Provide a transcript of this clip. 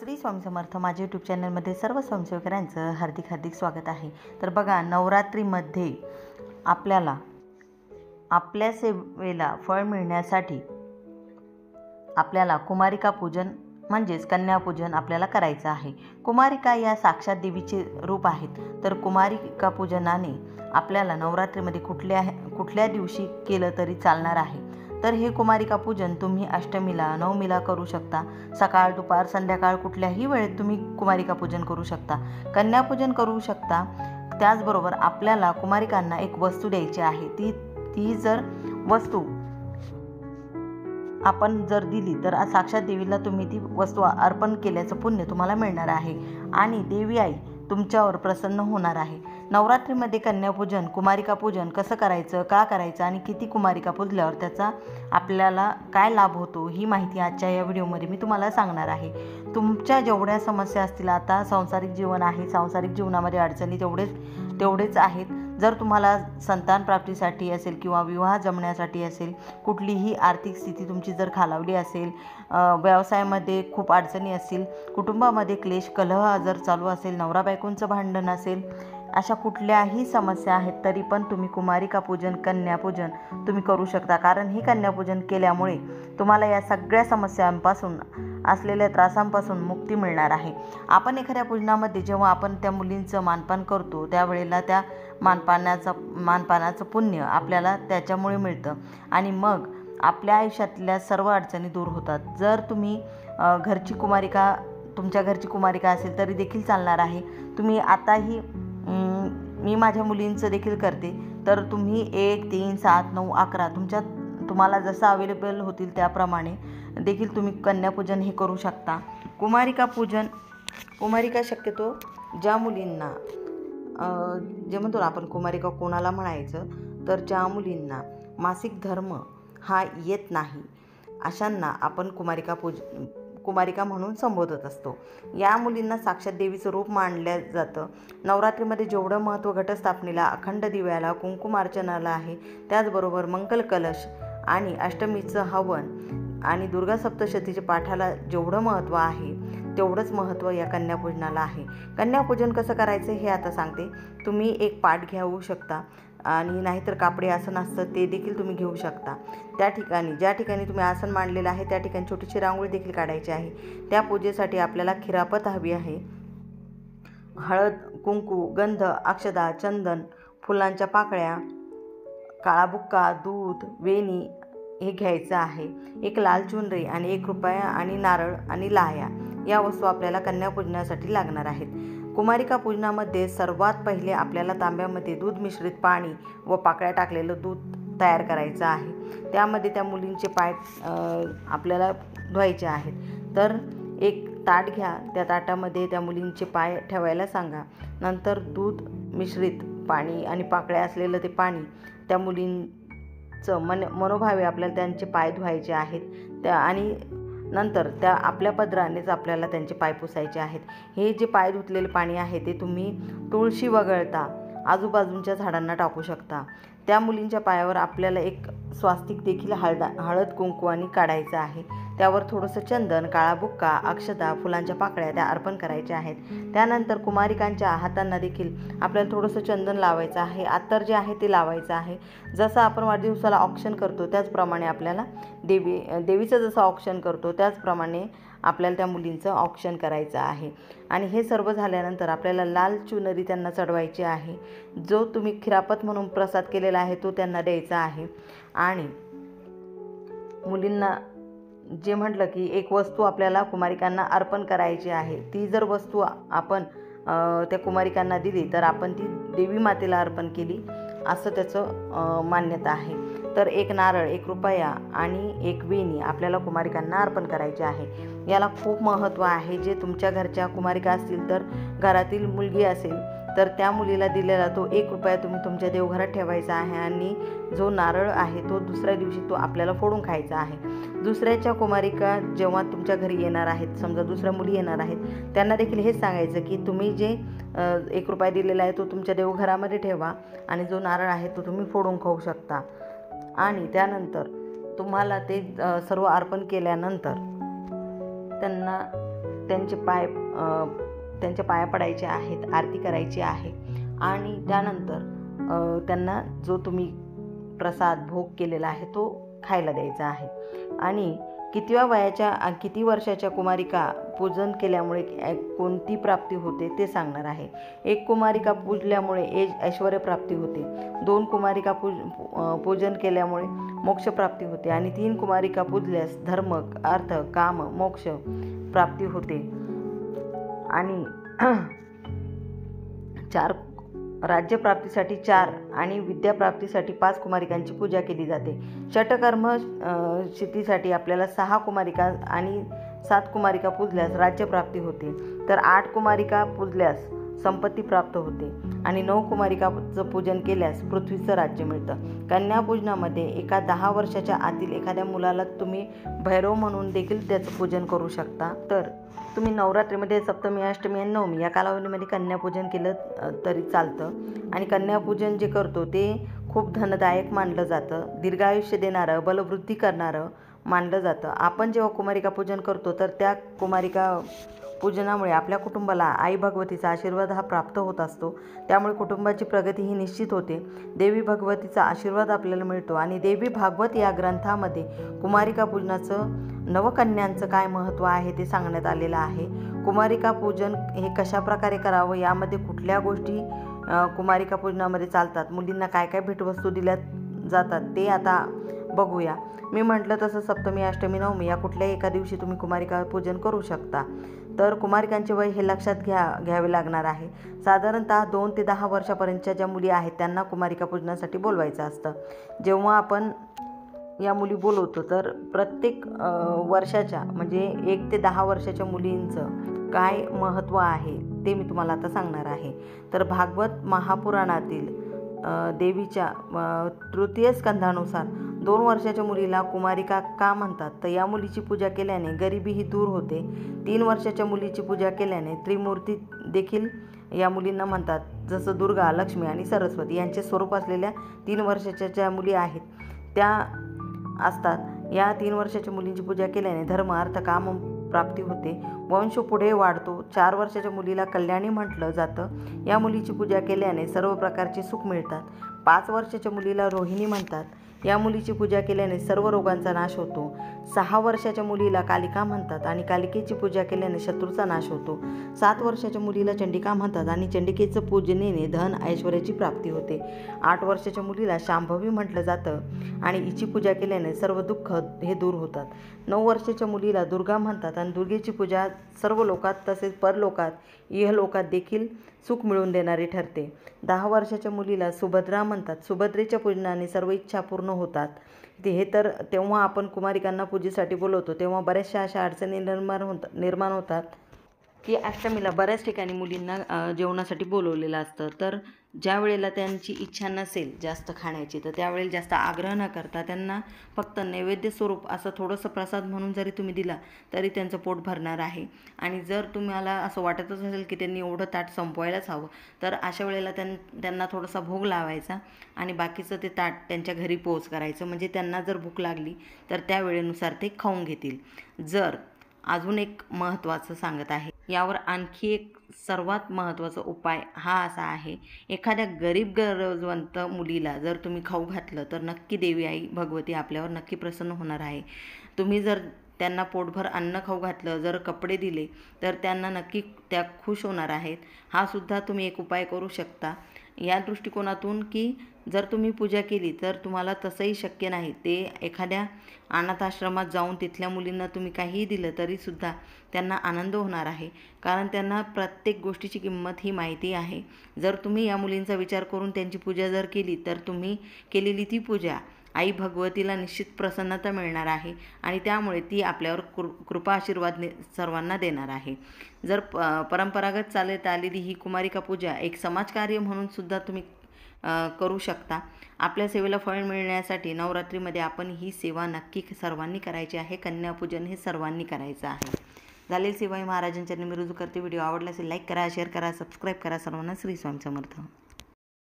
श्री स्वामी समर्थ. माझ्या यूट्यूब चॅनलमध्ये सर्व स्वयंसेवकांचं हार्दिक हार्दिक स्वागत आहे. तर बघा, नवरात्रीमध्ये आपल्याला आपल्या सेवेला फळ मिळण्यासाठी आपल्याला कुमारिका पूजन म्हणजेच कन्यापूजन आपल्याला करायचं आहे. कुमारिका या साक्षात देवीचे रूप आहेत. तर कुमारिका पूजनाने आपल्याला नवरात्रीमध्ये कुठल्या दिवशी केलं तरी चालणार आहे. तर हे कुमारिका पूजन तुम्ही अष्टमीला, नवमीला करू शकता. सकाळ, दुपार, संध्याकाळ कुठल्याही वेळेत तुम्ही कुमारिका पूजन करू शकता, कन्यापूजन करू शकता. त्याचबरोबर आपल्याला कुमारिकांना एक वस्तू द्यायची आहे. ती जर वस्तू आपण जर दिली तर साक्षात देवीला तुम्ही ती वस्तू अर्पण केल्याचं पुण्य तुम्हाला मिळणार आहे आणि देवी आई तुमच्यावर प्रसन्न होणार आहे. नवरात्रीमध्ये कन्यापूजन, कुमारिका पूजन कसं करायचं, का करायचं आणि किती कुमारिका पूजल्यावर त्याचा आपल्याला काय लाभ होतो, ही माहिती आजच्या या व्हिडिओमध्ये मी तुम्हाला सांगणार आहे. तुमच्या जेवढ्या समस्या असतील, आता सांसारिक जीवन आहे, सांसारिक जीवनामध्ये अडचणी तेवढेच आहेत. जर तुम्हाला संतान प्राप्तीसाठी असेल किंवा विवाह जमण्यासाठी असेल, कुठलीही आर्थिक स्थिती तुमची जर खालावली असेल, व्यवसायामध्ये खूप अडचणी असतील, कुटुंबामध्ये क्लेश कलह जर चालू असेल, नवरा बायकोंचं भांडण असेल, अशा कुठल्याही समस्या आहेत तरी पण तुम्ही कुमारिका पूजन, कन्यापूजन तुम्ही करू शकता. कारण हे कन्यापूजन केल्यामुळे तुम्हाला या सगळ्या समस्यांपासून असलेल्या त्रासांपासून मुक्ती मिळणार आहे. आपण एखाद्या पूजनामध्ये जेव्हा आपण त्या मुलींचं मानपान करतो त्यावेळेला त्या मानपानाचं पुण्य आपल्याला त्याच्यामुळे मिळतं आणि मग आपल्या आयुष्यातल्या सर्व अडचणी दूर होतात. जर तुम्ही तुमच्या घरची कुमारिका असेल तरी देखील चालणार आहे. तुम्ही आताही मी माझ्या मुलींचं देखील करते. तर तुम्ही 1, 3, 7, 9, 11 तुम्हाला जसं अवेलेबल होतील त्याप्रमाणे देखील तुम्ही कन्यापूजन हे करू शकता. कुमारिका शक्यतो ज्या मुलींना जे म्हणतो ना आपण कुमारिका कोणाला म्हणायचं, तर ज्या मुलींना मासिक धर्म हा येत नाही अशांना आपण कुमारिका म्हणून संबोधत असतो. या मुलींना साक्षात देवीचं रूप मानलं जातं. नवरात्रीमध्ये जेवढं महत्त्व घटस्थापनेला, अखंड दिव्याला, कुंकुमार्चनाला आहे, त्याचबरोबर मंगल कलश आणि अष्टमीचं हवन आणि दुर्गा सप्तशतीच्या पाठाला जेवढं महत्त्व आहे तेवढंच महत्त्व या कन्यापूजनाला आहे. कन्यापूजन कसं करायचं हे आता सांगते. तुम्ही एक पाठ घेऊ शकता आणि नाहीतर कापडी आसन असतं ते देखील तुम्ही घेऊ शकता. ज्या ठिकाणी तुम्ही आसन मांडलेलं आहे त्या ठिकाणी छोटीशी रांगोळी देखील काढायची आहे. त्या पूजेसाठी आपल्याला खिरापत हवी आहे. हळद, कुंकू, गंध, अक्षदा, चंदन, फुलांच्या पाकळ्या, काळा बुक्का, दूध, वेणी हे घ्यायचं आहे. एक लाल चुनरी आणि 1 रुपया आणि नारळ आणि लाह्या या वस्तू आपल्याला कन्यापूजनासाठी लागणार आहेत. कुमारिका पूजनामध्ये सर्वात पहिले आपल्याला तांब्यामध्ये दूध मिश्रित पाणी व पाकळ्या टाकलेलं दूध तयार करायचं आहे. त्यामध्ये त्या मुलींचे पाय आपल्याला धुवायचे आहेत. तर एक ताट घ्या, त्या ताटामध्ये त्या मुलींचे पाय ठेवायला सांगा. नंतर दूध मिश्रित पाणी आणि पाकळ्या असलेलं ते पाणी त्या मुलींचं मनोभावे आपल्याला त्यांचे पाय धुवायचे आहेत. आणि नंतर त्या आपल्या पदरानेच आपल्याला त्यांचे पाय पुसायचे आहेत. हे जे पाय धुतलेले पाणी आहे ते तुम्ही तुळशी वगळता आजूबाजूच्या झाडांना टाकू शकता. त्या मुलींच्या पायावर आपल्याला एक स्वास्तिक देखील हळद कुंकवानी काढायचं आहे. त्यावर थोडंसं चंदन, काळा बुक्का, अक्षदा, फुलांच्या पाकळ्या त्या अर्पण करायच्या आहेत. त्यानंतर कुमारिकांच्या हातांना देखील आपल्याला थोडंसं चंदन लावायचं आहे. अत्तर जे आहे ते लावायचं आहे. जसं आपण वाढदिवसाला औक्षण करतो त्याचप्रमाणे आपल्याला देवीचं जसं औक्षण करतो त्याचप्रमाणे आपल्याला त्या मुलींचं औक्षण करायचं आहे. आणि हे सर्व झाल्यानंतर आपल्याला लाल चुनरी त्यांना चढवायची आहे. जो तुम्ही खिरापत म्हणून प्रसाद केलेला आहे तो त्यांना द्यायचा आहे. आणि मुलींना जे म्हटलं की एक वस्तू आपल्याला कुमारिकांना अर्पण करायची आहे. ती जर वस्तू आपण त्या कुमारिकांना दिली तर आपण ती देवी मातेला अर्पण केली असं त्याचं मान्यता आहे. तर 1 नारळ, 1 रुपया आणि 1 वेणी आपल्याला कुमारिकांना अर्पण करायचे आहे. याला खूप महत्त्व आहे. जे तुमच्या घरच्या कुमारिका असतील तर घरातील मुलगी असेल तर त्या मुलीला दिलेला तो 1 रुपया तुम्ही तुमच्या देवघरात ठेवायचा आहे आणि जो नारळ आहे तो दुसऱ्या दिवशी तो आपल्याला फोडून खायचा आहे. दुसऱ्याच्या कुमारिका जेव्हा तुमच्या घरी येणार आहेत, समजा दुसऱ्या मुली येणार आहेत, त्यांना देखील हेच सांगायचं की तुम्ही जे 1 रुपया दिलेला आहे तो तुमच्या देवघरामध्ये ठेवा आणि जो नारळ आहे तो तुम्ही फोडून खाऊ शकता. आणि त्यानंतर तुम्हाला ते सर्व अर्पण केल्यानंतर त्यांना त्यांच्या पाया पडायचे आहेत, आरती करायची आहे आणि त्यानंतर त्यांना जो तुम्ही प्रसाद भोग केलेला आहे तो खायला द्यायचा आहे. आणि किती वर्षाच्या कुमारिका पूजन केल्यामुळे कोणती प्राप्ती होते ते सांगणार आहे. 1 कुमारिका पूजल्यामुळे ऐश्वर्य प्राप्ती होते, 2 कुमारिका पूजन केल्यामुळे मोक्ष प्राप्ती होते आणि 3 कुमारिका पूजल्यास धर्म, अर्थ, काम, मोक्ष प्राप्ती होते आणि 4 राज्यप्राप्तीसाठी 4 आणि विद्याप्राप्तीसाठी 5 कुमारिकांची पूजा केली जाते. षटकर्म सिद्धीसाठी आपल्याला 6 कुमारिका आणि 7 कुमारिका पूजल्यास राज्यप्राप्ती होते, तर 8 कुमारिका पूजल्यास संपत्ती प्राप्त होते आणि 9 कुमारिकाचं पूजन केल्यास पृथ्वीचं राज्य मिळतं. कन्यापूजनामध्ये एका 10 वर्षाच्या आतील एखाद्या मुलाला तुम्ही भैरव म्हणून देखील त्याचं पूजन करू शकता. तर तुम्ही नवरात्रीमध्ये सप्तमी, अष्टमी आणि नवमी या कालावधीमध्ये कन्यापूजन केलं तरी चालतं. आणि कन्यापूजन जे करतो ते खूप धनदायक मानलं जातं, दीर्घायुष्य देणारं, बलवृद्धी करणारं मानलं जातं. आपण जेव्हा कुमारिका पूजन करतो तर त्या कुमारिका पूजनामुळे आपल्या कुटुंबाला आई भगवतीचा आशीर्वाद हा प्राप्त होत असतो. त्यामुळे कुटुंबाची प्रगती ही निश्चित होते. देवी भगवतीचा आशीर्वाद आपल्याला मिळतो. आणि देवी भागवत या ग्रंथामध्ये कुमारिका पूजनाचं, नवकन्यांचं काय महत्त्व आहे ते सांगण्यात आलेलं आहे. कुमारिका पूजन हे कशाप्रकारे करावं, यामध्ये कुठल्या गोष्टी कुमारिका पूजनामध्ये चालतात, मुलींना काय काय भेटवस्तू दिल्या जातात ते आता बघूया. मी म्हटलं तसं सप्तमी, अष्टमी, नवमी या कुठल्याही एका दिवशी तुम्ही कुमारिका पूजन करू शकता. तर कुमारिकांचे वय हे लक्षात घ्यावे लागणार आहे. साधारणतः 2 ते 10 वर्षापर्यंतच्या ज्या मुली आहेत त्यांना कुमारिका पूजनासाठी बोलवायचं असतं. जेव्हा आपण या मुली बोलवतो तर प्रत्येक वर्षाच्या म्हणजे 1 ते 10 वर्षाच्या मुलींचं काय महत्त्व आहे ते मी तुम्हाला आता सांगणार आहे. तर भागवत महापुराणातील देवीच्या तृतीय स्कंधानुसार 2 वर्षाच्या मुलीला कुमारिका का म्हणतात, तर या मुलीची पूजा केल्याने गरिबी ही दूर होते. 3 वर्षाच्या मुलीची पूजा केल्याने त्रिमूर्ती देखील या मुलींना म्हणतात, जसं दुर्गा, लक्ष्मी आणि सरस्वती यांचे स्वरूप असलेल्या 3 वर्षाच्या ज्या मुली आहेत त्या असतात. या 3 वर्षाच्या मुलींची पूजा केल्याने धर्म, अर्थ, काम प्राप्ती होते, वंश पुढे वाढतो. 4 वर्षाच्या मुलीला कल्याणी म्हटलं जातं. या मुलीची पूजा केल्याने सर्व प्रकारचे सुख मिळतात. 5 वर्षाच्या मुलीला रोहिणी म्हणतात. या मुलीची पूजा केल्याने सर्व रोगांचा नाश होतो. 6 वर्षाच्या मुलीला कालिका म्हणतात आणि कालिकेची पूजा केल्याने शत्रूचा नाश होतो. 7 वर्षाच्या मुलीला चंडिका म्हणतात आणि चंडिकेचं पूजनेने धन, ऐश्वर्याची प्राप्ती होते. 8 वर्षाच्या मुलीला शांभवी म्हटलं जातं आणि हिची पूजा केल्याने सर्व दुःख हे दूर होतात. 9 वर्षाच्या मुलीला दुर्गा म्हणतात आणि दुर्गेची पूजा सर्व लोकात तसेच परलोकात, इहलोकात देखील सुख मिळवून देणारी ठरते. 10 वर्षाच्या मुलीला सुभद्रा म्हणतात. सुभद्रेच्या पूजनाने सर्व इच्छा पूर्ण होतात. तेव्हा आपण कुमारिकांना पूजेसाठी बोलवतो तेव्हा बऱ्याचशा अशा अडचणी निर्माण होतात की अष्टमीला बऱ्याच ठिकाणी मुलींना जेवणासाठी बोलवलेलं असतं. तर ज्या वेळेला त्यांची इच्छा नसेल जास्त खाण्याची तर त्यावेळेला जास्त आग्रह न करता त्यांना फक्त नैवेद्य स्वरूप असं थोडंसं प्रसाद म्हणून जरी तुम्ही दिला तरी त्यांचं पोट भरणार आहे. आणि जर तुम्हाला असं वाटतच असेल की त्यांनी एवढं ताट संपवायलाच हवं तर अशा वेळेला त्यांना थोडासा भोग लावायचा आणि बाकीचं ते ताट त्यांच्या घरी पोच करायचं. म्हणजे त्यांना जर भूक लागली तर त्या वेळेनुसार ते खाऊन घेतील. अजून एक महत्त्वाचं सांगत आहे, यावर आणखी एक सर्वात महत्त्वाचा उपाय हा असा आहे, एखाद्या गरजवंत मुलीला जर तुम्ही खाऊ घातलं तर नक्की देवी आई भगवती आपल्यावर नक्की प्रसन्न होणार आहे. तुम्ही जर त्यांना पोटभर अन्न खाऊ घातलं, जर कपडे दिले तर त्यांना नक्की त्या खुश होणार आहेत. हा सुद्धा तुम्ही एक उपाय करू शकता या दृष्टिकोनातून की जर तुम्ही पूजा केली तर तुम्हाला तसंही शक्य नाही, ते एखाद्या अनाथ आश्रमात जाऊन तिथल्या मुलींना तुम्ही काहीही दिलं तरीसुद्धा त्यांना आनंद होणार आहे. कारण त्यांना प्रत्येक गोष्टीची किंमत ही माहिती आहे. जर तुम्ही या मुलींचा विचार करून त्यांची पूजा जर केली तर तुम्ही केलेली ती पूजा आई भगवतीला निश्चित प्रसन्नता मिळणार आहे आणि त्यामुळे ती आपल्यावर कृपा आशीर्वाद सर्वांना देणार आहे. जर परंपरागत चालत आलेली ही कुमारिका पूजा एक समाजकार्य म्हणून सुद्धा तुम्ही करू शकता. आपल्या सेवेला फळ मिळण्यासाठी नवरात्रीमध्ये आपण ही सेवा नक्की सर्वांनी करायची आहे. कन्यापूजन हे सर्वांनी करायचं आहे. झालेली सेवा ही महाराजांच्या मी रुजू करते. व्हिडिओ आवडला असेल लाईक करा, शेअर करा, सबस्क्राईब करा. सर्वांना श्री स्वामी समर्थ.